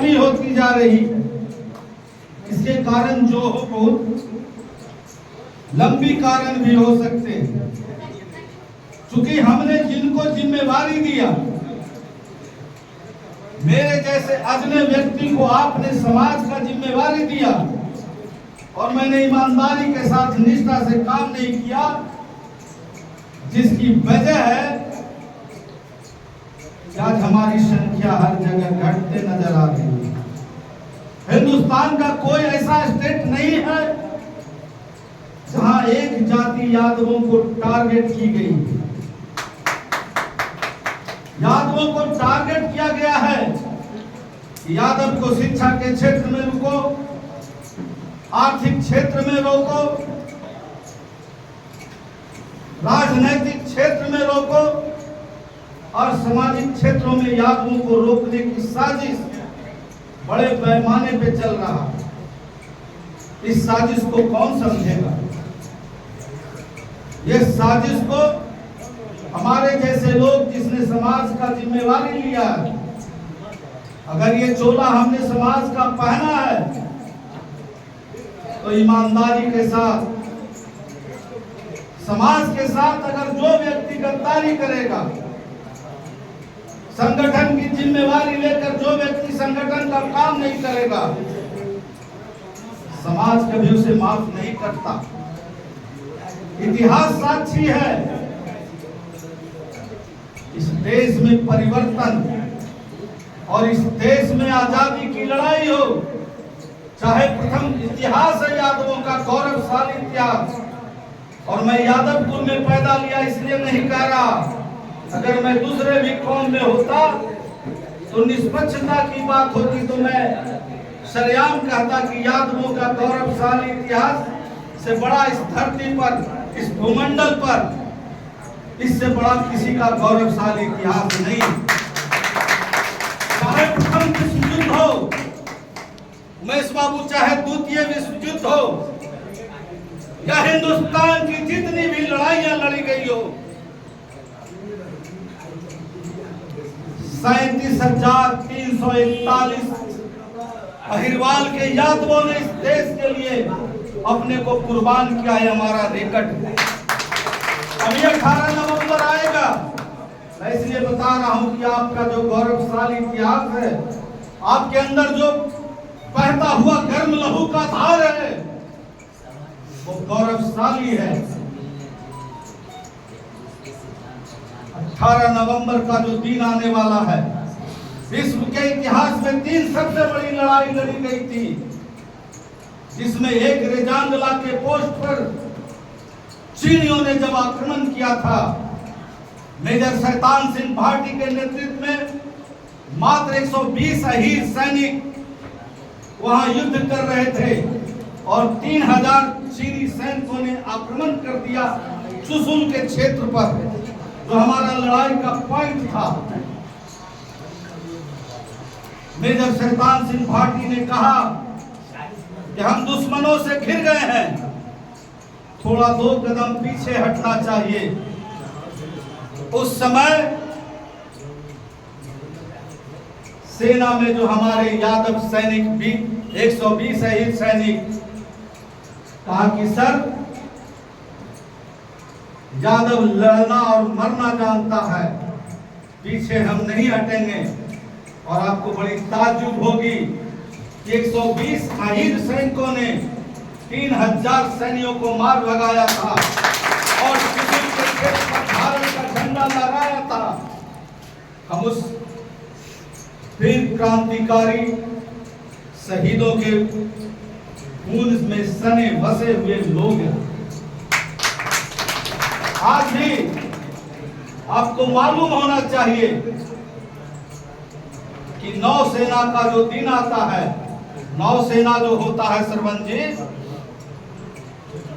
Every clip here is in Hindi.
लंबी होती जा रही है। इसके कारण जो हो बहुत लंबी कारण भी हो सकते हैं, क्योंकि हमने जिनको जिम्मेवारी दिया, मेरे जैसे अजनबी व्यक्ति को आपने समाज का जिम्मेवारी दिया और मैंने ईमानदारी के साथ निष्ठा से काम नहीं किया, जिसकी वजह है कि आज हमारी संख्या हर जगह घटते नजर आ रही है। हिंदुस्तान का कोई ऐसा स्टेट नहीं है जहां एक जाति यादवों को टारगेट की गई। यादवों को टारगेट किया गया है। यादव को शिक्षा के क्षेत्र में रोको, आर्थिक क्षेत्र में रोको, राजनीतिक क्षेत्र में रोको और सामाजिक क्षेत्रों में यादवों को रोकने की साजिश बड़े पैमाने पे चल रहा है। इस साजिश को कौन समझेगा? ये साजिश को हमारे जैसे लोग जिसने समाज का जिम्मेवारी लिया है, अगर ये चोला हमने समाज का पहना है तो ईमानदारी के साथ, समाज के साथ अगर जो व्यक्ति गद्दारी करेगा, संगठन की जिम्मेवारी लेकर जो व्यक्ति संगठन का काम नहीं करेगा, समाज कभी उसे माफ नहीं करता। इतिहास साक्षी है। इस देश में परिवर्तन और इस देश में आजादी की लड़ाई हो, चाहे प्रथम इतिहास है यादवों का गौरवशाली इतिहास, और मैं यादवपुर में पैदा लिया इसलिए नहीं कह रहा, अगर मैं दूसरे भी कौम में होता तो निष्पक्षता की बात होती तो मैं सरेआम कहता कि यादवों का गौरवशाली इतिहास से बड़ा इस धरती पर, इस भूमंडल पर, इससे बड़ा किसी का गौरवशाली इतिहास नहीं। चाहे प्रथम विश्व युद्ध हो, उमेश बाबू, चाहे द्वितीय विश्व युद्ध हो या हिंदुस्तान की जितनी भी लड़ाइयां लड़ी गई हो, 37,341 अहिरवाल के यादवों ने इस देश के लिए अपने को कुर्बान किया है। हमारा रिकॉर्ड अभी 18 नवंबर आएगा। मैं इसलिए बता रहा हूं कि आपका जो गौरवशाली इतिहास है, आपके अंदर जो बहता हुआ गर्म लहू का धार है, वो गौरवशाली है। 18 नवंबर का जो दिन आने वाला है, विश्व के इतिहास में 3 सबसे बड़ी लड़ाई लड़ी गई थी, जिसमें एक रेजांगला के पोस्ट पर चीनियों ने जब आक्रमण किया था, मेजर शैतान सिंह भाटी के नेतृत्व में मात्र 120 अहीर सैनिक वहां युद्ध कर रहे थे और 3000 चीनी सैनिकों ने आक्रमण कर दिया चुशुल के क्षेत्र पर, जो हमारा लड़ाई का पॉइंट था। मेजर शैतान सिंह भाटी ने कहा कि हम दुश्मनों से घिर गए हैं, थोड़ा 2 कदम पीछे हटना चाहिए। उस समय सेना में जो हमारे यादव सैनिक भी 120 शहीद सैनिक कहा कि सर, यादव लड़ना और मरना जानता है, पीछे हम नहीं हटेंगे। और आपको बड़ी ताज्जुब होगी कि 120 शहीद सैनिकों ने 3000 सैनिकों को मार भगाया था और भारत का झंडा लहराया था। हम उस वीर क्रांतिकारी शहीदों के खून में सने बसे हुए लोग हैं। आज भी आपको मालूम होना चाहिए कि नौसेना का जो दिन आता है, नौसेना जो होता है सरवन जी,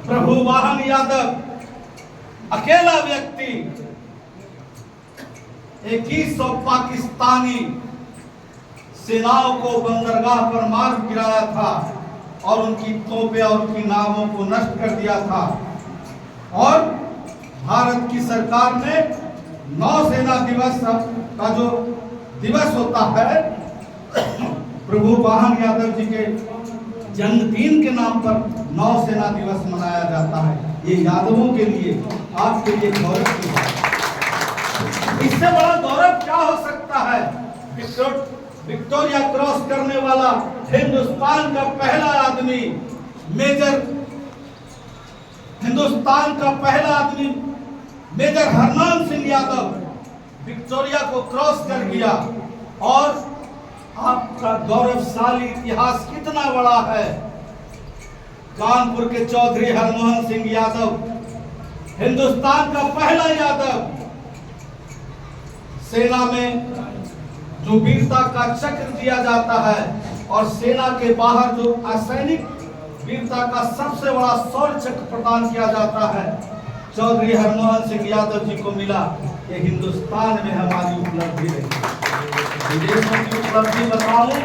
प्रभु वाहन यादव अकेला व्यक्ति 2100 पाकिस्तानी सेनाओं को बंदरगाह पर मार गिराया था और उनकी तोपें और उनकी नावों को नष्ट कर दिया था। और भारत की सरकार ने नौसेना दिवस का जो दिवस होता है प्रभु वाहन यादव जी के जन्मदिन के नाम पर नौसेना दिवस मनाया जाता है। ये यादवों के लिए, आपके लिए गौरव की बात। इससे बड़ा गौरव क्या हो सकता है? विक्टोरिया क्रॉस करने वाला हिंदुस्तान का पहला आदमी, हिंदुस्तान का पहला आदमी मेजर हरनाम सिंह यादव विक्टोरिया को क्रॉस कर गया। और आपका गौरवशाली इतिहास कितना बड़ा है। कानपुर के चौधरी हरमोहन सिंह यादव, हिंदुस्तान का पहला यादव, सेना में जो वीरता का चक्र दिया जाता है और सेना के बाहर जो असैनिक वीरता का सबसे बड़ा शौर्य चक्र प्रदान किया जाता है, चौधरी हरमोहन सिंह यादव जी को मिला। ये हिंदुस्तान में हमारी उपलब्धि रही। विदेशों की उपलब्धि बताऊं